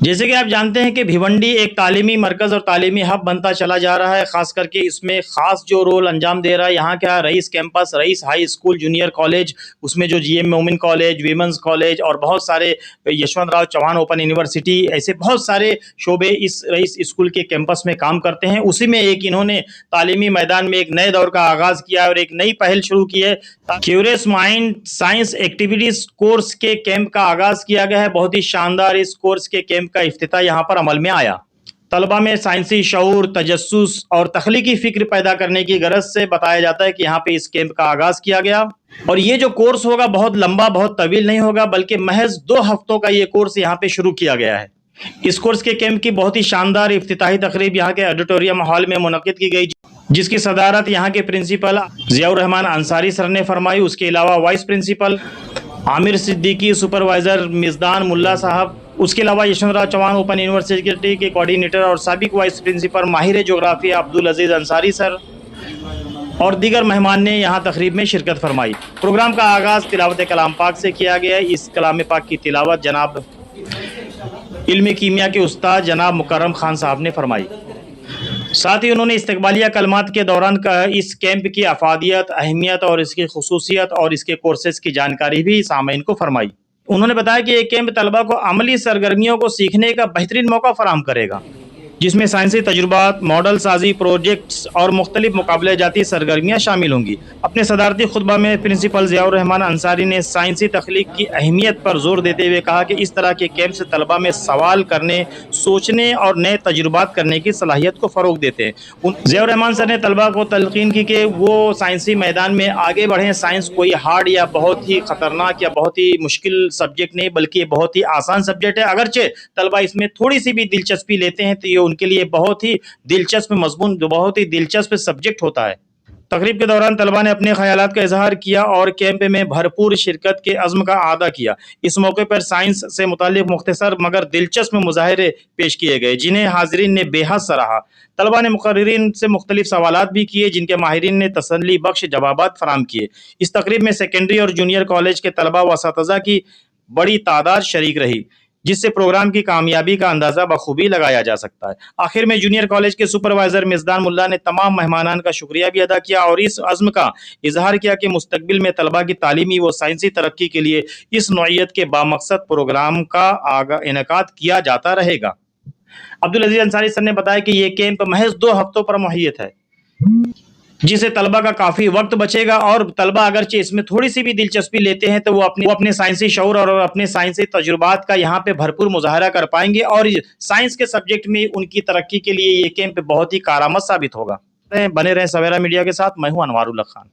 جیسے کہ آپ جانتے ہیں کہ بھیونڈی ایک تعلیمی مرکز اور تعلیمی ہب بنتا چلا جا رہا ہے، خاص کر کے اس میں خاص جو رول انجام دے رہا ہے یہاں کا رئیس کیمپس، رئیس ہائی اسکول جونیئر کالج، اس میں جو جی ایم مومن کالج، ویمنز کالج اور بہت سارے یشونت راؤ چوہان اوپن یونیورسٹی، ایسے بہت سارے شعبے اس رئیس اسکول کے کیمپس میں کام کرتے ہیں۔ اسی میں ایک انہوں نے تعلیمی میدان میں ایک نئے دور کا آغاز کیا اور ایک نئی پہل شروع کی ہے۔ Curious mind science activities course کے کیمپ کا آغاز کیا گیا ہے۔ بہت ہی شاندار اس کورس کے کیمپ کا افتتاح یہاں پر عمل میں آیا۔ طلبہ میں سائنسی شعور، تجسس اور تخلیقی فکر پیدا کرنے کی غرض سے بتایا جاتا ہے کہ یہاں پہ اس کیمپ کا آغاز کیا گیا، اور یہ جو کورس ہوگا بہت لمبا، بہت طویل نہیں ہوگا، بلکہ محض 2 ہفتوں کا یہ کورس یہاں پہ شروع کیا گیا ہے۔ اس کورس کے کیمپ کی بہت ہی شاندار افتتاحی تقریب یہاں کے آڈیٹوریم ہال میں منعقد کی گئی، جس کی صدارت یہاں کے پرنسپل ضیاء الرحمان انصاری سر نے فرمائی۔ اس کے علاوہ وائس پرنسپل عامر صدیقی، سپروائزر مزدان ملا صاحب، اس کے علاوہ یشونت راؤ چوہان اوپن یونیورسٹی کے کوارڈینیٹر اور سابق وائس پرنسپل ماہر جغرافیہ عبدالعزیز انصاری سر اور دیگر مہمان نے یہاں تقریب میں شرکت فرمائی۔ پروگرام کا آغاز تلاوت کلام پاک سے کیا گیا۔ اس کلام پاک کی تلاوت جناب علم کیمیا کے استاد جناب مکرم خان صاحب نے فرمائی۔ ساتھ ہی انہوں نے استقبالیہ کلمات کے دوران اس کیمپ کی افادیت، اہمیت اور اس کی خصوصیت اور اس کے کورسز کی جانکاری بھی سامعین کو فرمائی۔ انہوں نے بتایا کہ یہ کیمپ طلبہ کو عملی سرگرمیوں کو سیکھنے کا بہترین موقع فراہم کرے گا، جس میں سائنسی تجربات، ماڈل سازی پروجیکٹس اور مختلف مقابلہ جاتی سرگرمیاں شامل ہوں گی۔ اپنے صدارتی خطبہ میں پرنسپل ضیاء الرحمان انصاری نے سائنسی تخلیق کی اہمیت پر زور دیتے ہوئے کہا کہ اس طرح کے کیمپ سے طلبہ میں سوال کرنے، سوچنے اور نئے تجربات کرنے کی صلاحیت کو فروغ دیتے ہیں۔ ضیاء الرحمان سر نے طلبہ کو تلقین کی کہ وہ سائنسی میدان میں آگے بڑھیں۔ سائنس کوئی ہارڈ یا بہت ہی خطرناک یا بہت ہی مشکل سبجیکٹ نہیں، بلکہ بہت ہی آسان سبجیکٹ ہے۔ اگرچہ طلبہ اس میں تھوڑی سی بھی دلچسپی لیتے ہیں تو یہ ان کے لیے بہت ہی دلچسپ مضمون، بہت ہی دلچسپ سبجیکٹ ہوتا ہے۔ تقریب کے دوران طلبہ نے اپنے خیالات کا اظہار کیا اور کیمپ میں بھرپور شرکت کے عزم کا اعادہ کیا۔ اس موقع پر سائنس سے متعلق مختصر مگر دلچسپ مظاہرے پیش کیے گئے، جنہیں حاضرین نے بے حد سراہا۔ طلبہ نے مقررین سے مختلف سوالات بھی کیے، جن کے ماہرین نے تسلی بخش جوابات فراہم کیے۔ اس تقریب میں سیکنڈری اور جونیئر کالج کے طلبہ و اساتذہ کی بڑی تعداد شریک رہی، جس سے پروگرام کی کامیابی کا اندازہ بخوبی لگایا جا سکتا ہے۔ آخر میں جونیئر کالج کے سپروائزر مزدان ملا نے تمام مہمانان کا شکریہ بھی ادا کیا اور اس عزم کا اظہار کیا کہ مستقبل میں طلبہ کی تعلیمی و سائنسی ترقی کے لیے اس نوعیت کے بامقصد پروگرام کا انعقاد کیا جاتا رہے گا۔ عبدالعزیز انصاری سر نے بتایا کہ یہ کیمپ محض 2 ہفتوں پر محیط ہے، جس سے طلبہ کا کافی وقت بچے گا، اور طلبہ اگرچہ اس میں تھوڑی سی بھی دلچسپی لیتے ہیں تو وہ اپنے سائنسی شعور اور اپنے سائنسی تجربات کا یہاں پہ بھرپور مظاہرہ کر پائیں گے، اور سائنس کے سبجیکٹ میں ان کی ترقی کے لیے یہ کیمپ بہت ہی کارآمد ثابت ہوگا۔ بنے رہیں سویرا میڈیا کے ساتھ، میں ہوں انوار اللہ خان۔